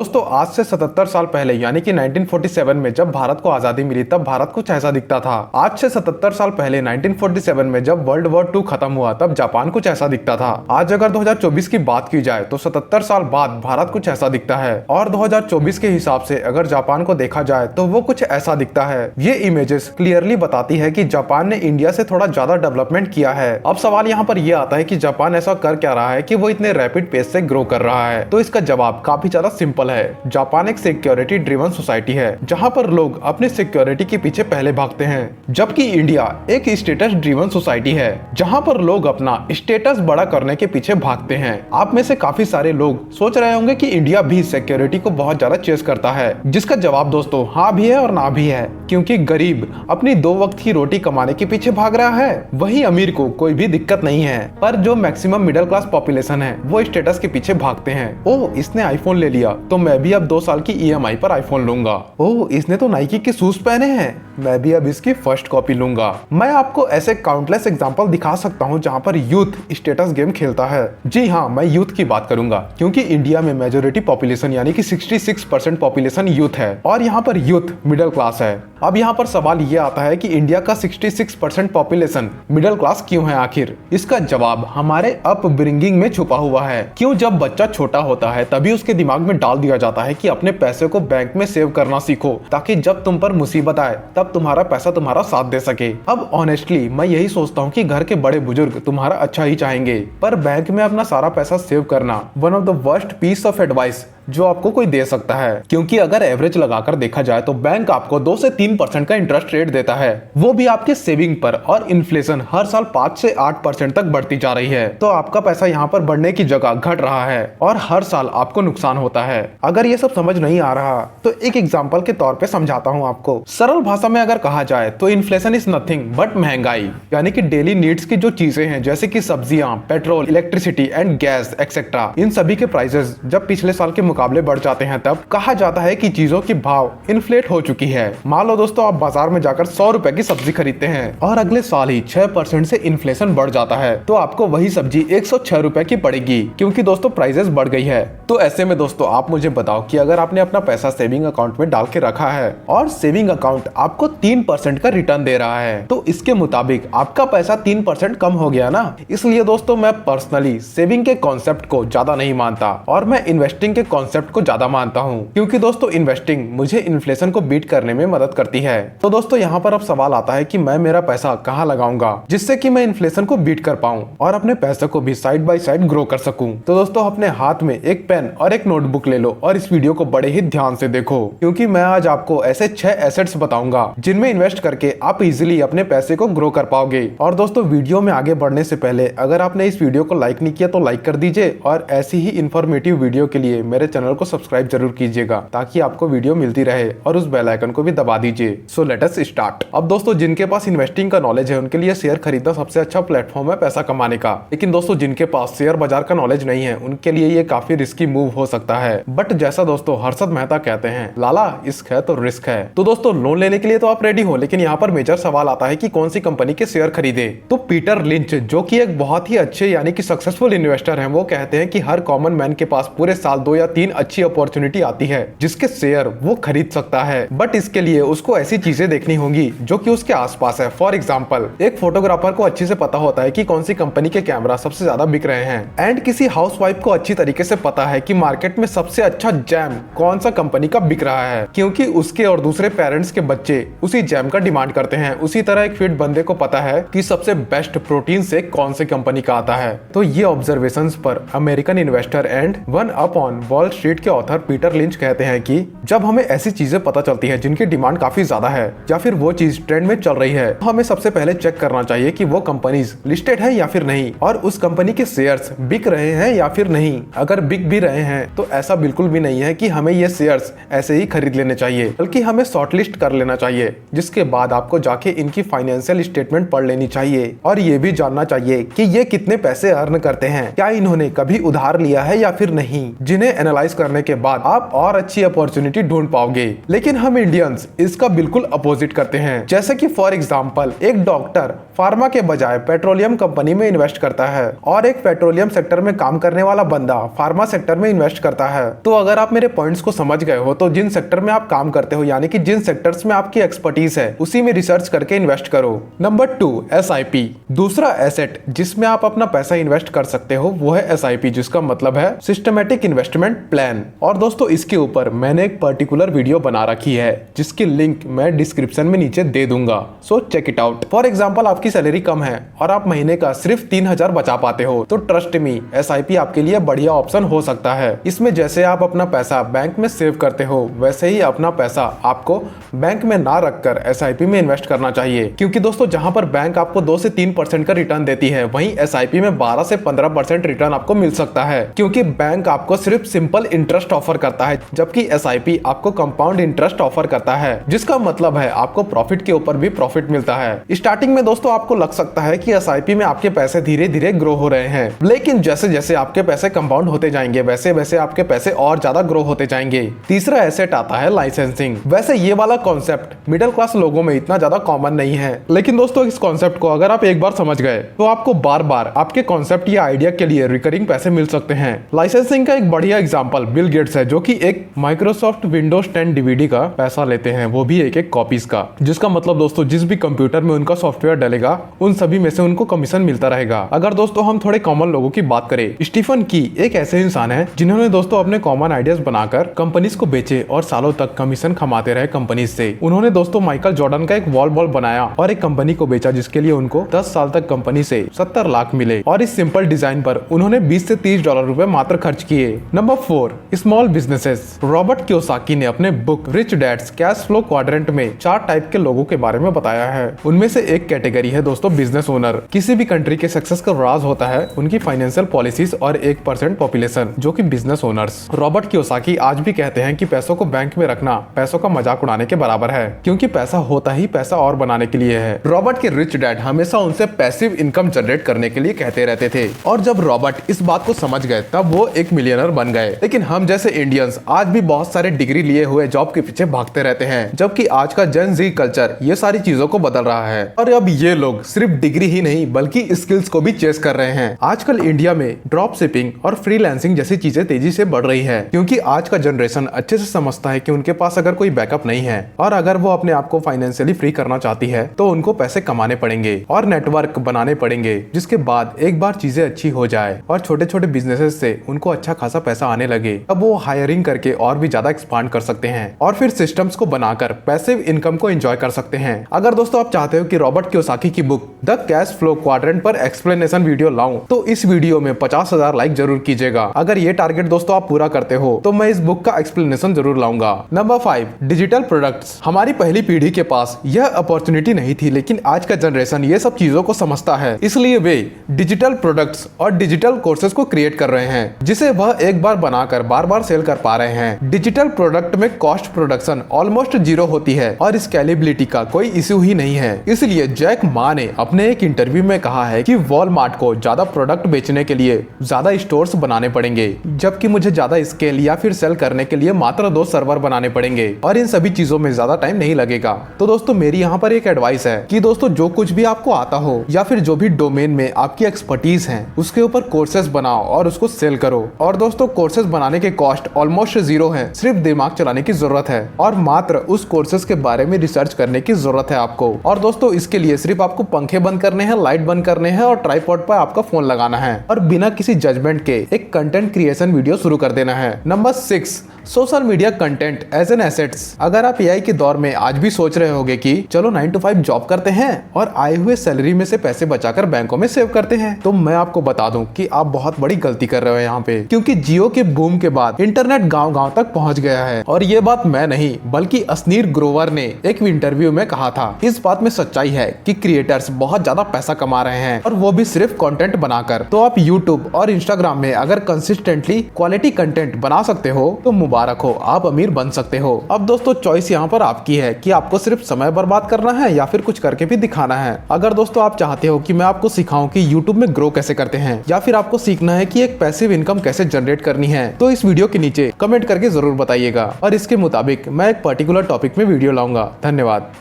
दोस्तों आज से 77 साल पहले यानी कि 1947 में जब भारत को आजादी मिली तब भारत कुछ ऐसा दिखता था। आज से 77 साल पहले 1947 में जब वर्ल्ड वॉर 2 खत्म हुआ तब जापान कुछ ऐसा दिखता था। आज अगर 2024 की बात की जाए तो 77 साल बाद भारत कुछ ऐसा दिखता है और 2024 के हिसाब से अगर जापान को देखा जाए तो वो कुछ ऐसा दिखता है। ये इमेजेस क्लियरली बताती है कि जापान ने इंडिया से थोड़ा ज्यादा डेवलपमेंट किया है। अब सवाल यहाँ पर यह आता है कि जापान ऐसा कर क्या रहा है कि वो इतने रैपिड पेस से ग्रो कर रहा है। तो इसका जवाब काफी ज्यादा सिंपल है। जापान एक सिक्योरिटी ड्रिवन सोसाइटी है जहां पर लोग अपनी सिक्योरिटी के पीछे पहले भागते हैं, जबकि इंडिया एक स्टेटस ड्रिवन सोसाइटी है जहां पर लोग अपना स्टेटस बड़ा करने के पीछे भागते हैं। आप में से काफी सारे लोग सोच रहे होंगे कि इंडिया भी सिक्योरिटी को बहुत ज्यादा चेस करता है, जिसका जवाब दोस्तों हाँ भी है और ना भी है, क्योंकि गरीब अपनी 2 वक्त की रोटी कमाने के पीछे भाग रहा है, वही अमीर को कोई भी दिक्कत नहीं है। पर जो मैक्सिमम मिडिल क्लास पॉपुलेशन है वो स्टेटस के पीछे भागते हैं। ओह इसने आईफोन ले लिया तो मैं भी अब 2 साल की EMI पर आईफोन लूंगा। ओह इसने तो नाइकी के शूज पहने हैं, मैं भी अब इसकी फर्स्ट कॉपी लूंगा। मैं आपको ऐसे काउंटलेस एग्जांपल दिखा सकता हूं जहां पर यूथ स्टेटस गेम खेलता है। जी हाँ, मैं यूथ की बात करूंगा क्योंकि इंडिया में मेजोरिटी पॉपुलेशन यानी कि 66% पॉपुलेशन यूथ है और यहाँ पर यूथ मिडिल क्लास है। अब यहाँ पर सवाल ये आता है कि इंडिया का 66% पॉपुलेशन मिडिल क्लास क्यों है आखिर? इसका जवाब हमारे अपब्रिंगिंग में छुपा हुआ है। क्यों जब बच्चा छोटा होता है तभी उसके दिमाग में डाल दिया जाता है कि अपने पैसे को बैंक में सेव करना सीखो ताकि जब तुम पर मुसीबत आए तब तुम्हारा पैसा तुम्हारा साथ दे सके। अब ऑनेस्टली मैं यही सोचता हूँ कि घर के बड़े बुजुर्ग तुम्हारा अच्छा ही चाहेंगे, पर बैंक में अपना सारा पैसा सेव करना one of the worst piece of advice जो आपको कोई दे सकता है, क्योंकि अगर एवरेज लगाकर देखा जाए तो बैंक आपको 2 से 3% का इंटरेस्ट रेट देता है, वो भी आपके सेविंग पर, और इन्फ्लेशन हर साल 5 से 8% तक बढ़ती जा रही है। तो आपका पैसा यहाँ पर बढ़ने की जगह घट रहा है और हर साल आपको नुकसान होता है। अगर ये सब समझ नहीं आ रहा तो एक एग्जाम्पल के तौर पे समझाता हूँ आपको। सरल भाषा में अगर कहा जाए तो इन्फ्लेशन इज नथिंग बट महंगाई, यानी कि डेली नीड्स की जो चीजें हैं जैसे कि सब्जियां, petrol, electricity and gas etcetera, इन सभी के प्राइसेस जब पिछले साल के मुकाबले बढ़ जाते हैं तब कहा जाता है कि चीजों की भाव इन्फ्लेट हो चुकी है। मान लो दोस्तों आप बाजार में जाकर 100 रुपए की सब्जी खरीदते हैं और अगले साल ही 6% से इन्फ्लेशन बढ़ जाता है तो आपको वही सब्जी 106 रुपए की पड़ेगी, क्योंकि दोस्तों प्राइसेस बढ़ गई है। तो ऐसे में दोस्तों आप मुझे बताओ कि अगर आपने अपना पैसा सेविंग अकाउंट में डाल के रखा है और सेविंग अकाउंट आपको 3% का रिटर्न दे रहा है तो इसके मुताबिक आपका पैसा 3% कम हो गया ना। इसलिए दोस्तों मैं पर्सनली सेविंग के कॉन्सेप्ट को ज्यादा नहीं मानता और मैं इन्वेस्टिंग के कॉन्सेप्ट को ज्यादा मानता हूँ, क्योंकि दोस्तों इन्वेस्टिंग मुझे इन्फ्लेशन को बीट करने में मदद करती है। तो दोस्तों यहाँ पर अब सवाल आता है कि मैं मेरा पैसा कहाँ लगाऊंगा जिससे कि मैं इन्फ्लेशन को बीट कर पाऊं और अपने पैसे को भी साइड बाय साइड ग्रो कर सकूं। तो दोस्तों अपने हाथ में एक पेन और एक नोटबुक ले लो और इस वीडियो को बड़े ही ध्यान से देखो, क्योंकि मैं आज आपको ऐसे 6 एसेट्स बताऊंगा जिनमें इन्वेस्ट करके आप इजिली अपने पैसे को ग्रो कर पाओगे। और दोस्तों वीडियो में आगे बढ़ने से पहले अगर आपने इस वीडियो को लाइक नहीं किया तो लाइक कर दीजिए और ऐसी ही इन्फॉर्मेटिव वीडियो के लिए मेरे चैनल को सब्सक्राइब जरूर कीजिएगा ताकि आपको वीडियो मिलती रहे और उस बेल आइकन को भी दबा दीजिए। So let us start. अब दोस्तों जिनके पास इन्वेस्टिंग का नॉलेज है उनके लिए शेयर खरीदना सबसे अच्छा प्लेटफॉर्म है पैसा कमाने का, लेकिन दोस्तों जिनके पास शेयर बाजार का नॉलेज नहीं है उनके लिए ये काफी रिस्की मूव हो सकता है। बट जैसा दोस्तों हर्षद मेहता कहते हैं, लाला इश्क है तो रिस्क है। तो दोस्तों लोन लेने के लिए तो आप रेडी हो, लेकिन यहाँ पर मेजर सवाल आता है कि कौन सी कंपनी के शेयर खरीदे। तो पीटर लिंच जो कि एक बहुत ही अच्छे यानी कि सक्सेसफुल इन्वेस्टर हैं, वो कहते हैं कि हर कॉमन मैन के पास पूरे साल 2 या 3 अच्छी अपॉर्चुनिटी आती है जिसके शेयर वो खरीद सकता है, बट इसके लिए उसको ऐसी चीजें देखनी होंगी जो कि उसके आसपास है। फॉर एग्जांपल एक फोटोग्राफर को अच्छे से पता होता है कि कौन सी कंपनी के कैमरा सबसे ज्यादा बिक रहे हैं, एंड किसी हाउसवाइफ को अच्छी तरीके से पता है कि मार्केट में सबसे अच्छा जैम कौन सा कंपनी का बिक रहा है, क्योंकि उसके और दूसरे पेरेंट्स के बच्चे उसी जैम का डिमांड करते हैं। उसी तरह एक फिट बंदे को पता है कि सबसे बेस्ट प्रोटीन से कौन से कंपनी का आता है। तो ये ऑब्जर्वेशंस पर American investor and one up on wall street के ऑथर पीटर लिंच कहते हैं कि जब हमें ऐसी चीजें पता चलती है जिनकी डिमांड काफी ज्यादा है या फिर वो चीज ट्रेंड में चल रही है, तो हमें सबसे पहले चेक करना चाहिए कि वो कंपनीज लिस्टेड है या फिर नहीं और उस कंपनी के शेयर्स बिक रहे हैं या फिर नहीं। अगर बिक भी रहे हैं तो ऐसा बिल्कुल भी नहीं है कि हमें ये शेयर्स ऐसे ही खरीद लेने चाहिए, बल्कि हमें शॉर्टलिस्ट कर लेना चाहिए, जिसके बाद आपको जाके इनकी फाइनेंशियल स्टेटमेंट पढ़ लेनी चाहिए और ये भी जानना चाहिए कि ये कितने पैसे अर्न करते हैं, क्या इन्होंने कभी उधार लिया है या फिर नहीं। जिन्हें एनालाइज एनालाइज करने के बाद आप और अच्छी अपॉर्चुनिटी ढूंढ पाओगे। लेकिन हम इंडियंस इसका बिल्कुल अपोजिट करते हैं। जैसे कि फॉर एग्जांपल एक डॉक्टर फार्मा के बजाय पेट्रोलियम कंपनी में इन्वेस्ट करता है और एक पेट्रोलियम सेक्टर में काम करने वाला बंदा फार्मा सेक्टर में इन्वेस्ट करता है। तो अगर आप मेरे पॉइंट्स को समझ गए हो तो जिन सेक्टर में आप काम करते हो यानी कि जिन सेक्टर्स में आपकी एक्सपर्टीज है उसी में रिसर्च करके इन्वेस्ट करो। Number 2 SIP। दूसरा एसेट जिसमें आप अपना पैसा इन्वेस्ट कर सकते हो वो है SIP, जिसका मतलब है सिस्टमेटिक इन्वेस्टमेंट प्लान। और दोस्तों इसके ऊपर मैंने एक पर्टिकुलर वीडियो बना रखी है जिसकी लिंक मैं डिस्क्रिप्शन में नीचे दे दूंगा, so check it out. For example आपकी सैलरी कम है और आप महीने का सिर्फ 3000 बचा पाते हो तो ट्रस्ट मी SIP आपके लिए बढ़िया ऑप्शन हो सकता है। इसमें जैसे आप अपना पैसा बैंक में सेव करते हो वैसे ही अपना पैसा आपको बैंक में ना रखकर SIP में इन्वेस्ट करना चाहिए, क्योंकि दोस्तों जहां पर बैंक आपको 2 से 3% का रिटर्न देती है वहीं SIP में 12 से 15% रिटर्न आपको मिल सकता है, क्योंकि बैंक आपको सिर्फ सिंपल इंटरेस्ट ऑफर करता है जबकि SIP आपको कंपाउंड इंटरेस्ट ऑफर करता है, जिसका मतलब है आपको प्रॉफिट के ऊपर भी प्रॉफिट मिलता है। स्टार्टिंग में दोस्तों आपको लग सकता है कि SIP में आपके पैसे धीरे धीरे ग्रो हो रहे हैं, लेकिन जैसे जैसे आपके पैसे कंपाउंड होते जाएंगे वैसे वैसे आपके पैसे और ज्यादा ग्रो होते जाएंगे। तीसरा एसेट आता है लाइसेंसिंग। वैसे ये वाला कॉन्सेप्ट मिडिल क्लास लोगों में इतना ज्यादा कॉमन नहीं है, लेकिन दोस्तों इस कॉन्सेप्ट को अगर आप एक बार समझ गए तो आपको बार बार आपके कॉन्सेप्ट या आइडिया के लिए रिकरिंग पैसे मिल सकते हैं। लाइसेंसिंग का एक बढ़िया एग्जांपल बिल गेट्स है, जो कि एक माइक्रोसॉफ्ट विंडोज 10 DVD का पैसा लेते हैं, वो भी एक कॉपीज का, जिसका मतलब दोस्तों जिस भी कंप्यूटर में उनका सॉफ्टवेयर डलेगा उन सभी में से उनको कमीशन मिलता रहेगा। अगर दोस्तों हम थोड़े कॉमन लोगों की बात करें, स्टीफन की एक ऐसे इंसान है जिन्होंने दोस्तों अपने कॉमन आइडियाज बनाकर कंपनीज को बेचे और सालों तक कमीशन कमाते रहे कंपनीज से। उन्होंने दोस्तों माइकल जॉर्डन का एक वॉल बॉल बनाया और एक कंपनी को बेचा जिसके लिए उनको 10 साल तक कंपनी से 70 लाख मिले, और इस सिंपल डिजाइन पर उन्होंने 20 से 30 डॉलर रुपए मात्र खर्च किए। Number 4 small businesses. Robert Kiyosaki ने अपने book Rich Dad's Cash Flow Quadrant में 4 टाइप के लोगों के बारे में बताया है। उनमें से एक कैटेगरी है दोस्तों बिजनेस ओनर। किसी भी कंट्री के सक्सेस का राज होता है उनकी फाइनेंशियल पॉलिसीज और 1% पॉपुलेशन जो कि बिजनेस ओनर्स। रॉबर्ट कियोसाकी आज भी कहते हैं कि पैसों को बैंक में रखना पैसों का मजाक उड़ाने के बराबर है, क्योंकि पैसा होता ही पैसा और बनाने के लिए है। रॉबर्ट के रिच डैड हमेशा उनसे पैसिव इनकम जनरेट करने के लिए कहते रहते थे, और जब रॉबर्ट इस बात को समझ गए तब वो एक मिलियनर बन गए। लेकिन हम जैसे इंडियंस आज भी बहुत सारे डिग्री लिए हुए जॉब के पीछे भागते रहते हैं, जबकि आज का जेन ज़ी कल्चर ये सारी चीजों को बदल रहा है। और अब ये लोग सिर्फ डिग्री ही नहीं बल्कि स्किल्स को भी चेस कर रहे हैं। आजकल इंडिया में ड्रॉप शिपिंग और फ्रीलांसिंग जैसी चीजें तेजी से बढ़ रही है, क्योंकि आज का जनरेशन अच्छे से समझता है कि उनके पास अगर कोई बैकअप नहीं है और अगर वो अपने आप को फाइनेंशियली फ्री करना चाहती है तो उनको पैसे कमाने पड़ेंगे और नेटवर्क बनाने पड़ेंगे, जिसके बाद एक बार चीजें अच्छी हो जाए और छोटे छोटे बिजनेसेस से उनको अच्छा खासा पैसा आने लगे, अब वो हायरिंग करके और भी ज्यादा एक्सपांड कर सकते हैं और फिर सिस्टम्स को बनाकर पैसिव इनकम को एंजॉय कर सकते हैं। अगर दोस्तों आप चाहते हो कि रॉबर्ट कियोसाकी की book the cash Flow quadrant पर एक्सप्लेनेशन वीडियो लाऊं तो इस वीडियो में 50,000 लाइक जरूर कीजिएगा। अगर ये टारगेट दोस्तों आप पूरा करते हो तो मैं इस बुक का एक्सप्लेनेशन जरूर लाऊंगा। Number 5 digital products. हमारी पहली पीढ़ी के पास यह अपॉर्चुनिटी नहीं थी, लेकिन आज का जनरेशन ये सब चीजों को समझता है, इसलिए वे डिजिटल प्रोडक्ट्स और डिजिटल कोर्सेज को क्रिएट कर रहे हैं जिसे वह एक बार बनाकर बार बार सेल कर पा रहे हैं। डिजिटल प्रोडक्ट में कॉस्ट प्रोडक्शन ऑलमोस्ट 0 होती है और स्केलेबिलिटी का कोई इश्यू ही नहीं है। इसलिए जैक मा ने अपने एक इंटरव्यू में कहा है कि वॉलमार्ट को ज्यादा प्रोडक्ट बेचने के लिए ज्यादा स्टोर्स बनाने पड़ेंगे, जबकि मुझे ज्यादा स्केल या फिर सेल करने के लिए मात्र 2 सर्वर बनाने पड़ेंगे और इन सभी चीजों में ज्यादा टाइम नहीं लगेगा। तो दोस्तों मेरी यहाँ पर एक एडवाइस है कि दोस्तों जो कुछ भी आपको आता हो या फिर जो भी डोमेन में आपकी एक्सपर्टीज है उसके ऊपर कोर्सेज बनाओ और उसको सेल करो। और दोस्तों कोर्सेज बनाने के कॉस्ट ऑलमोस्ट 0 है, सिर्फ दिमाग चलाने की जरूरत है और मात्र उस कोर्सेज के बारे में रिसर्च करने की जरूरत है आपको। और दोस्तों इसके लिए सिर्फ आपको पंखे बंद करने हैं, लाइट बंद करने हैं और ट्राइपॉड पर आपका फोन लगाना है और बिना किसी जजमेंट के एक कंटेंट क्रिएशन वीडियो शुरू कर देना है। Number 6 social media content as an assets. अगर आप एआई के दौर में आज भी सोच रहे होगे कि चलो 9 to 5 जॉब करते हैं और आए हुए सैलरी में से पैसे बचाकर बैंकों में सेव करते हैं, तो मैं आपको बता दूं कि आप बहुत बड़ी गलती कर रहे हो यहाँ पे, क्योंकि जियो के बूम के बाद इंटरनेट गांव-गांव तक पहुंच गया है। और ये बात मैं नहीं बल्कि असनीर ग्रोवर ने एक इंटरव्यू में कहा था। इस बात में सच्चाई है कि क्रिएटर्स बहुत ज्यादा पैसा कमा रहे हैं और वो भी सिर्फ कंटेंट बनाकर। तो आप यूट्यूब और इंस्टाग्राम में अगर कंसिस्टेंटली क्वालिटी कंटेंट बना सकते हो तो मुबारक हो, आप अमीर बन सकते हो। अब दोस्तों चॉइस यहाँ पर आपकी है कि आपको सिर्फ समय बर्बाद करना है या फिर कुछ करके भी दिखाना है। अगर दोस्तों आप चाहते हो कि मैं आपको सिखाऊं कि यूट्यूब में ग्रो कैसे करते हैं, या फिर आपको सीखना है कि एक पैसिव इनकम कैसे जनरेट करनी है, हैं तो इस वीडियो के नीचे कमेंट करके जरूर बताइएगा और इसके मुताबिक मैं एक पर्टिकुलर टॉपिक में वीडियो लाऊंगा। धन्यवाद।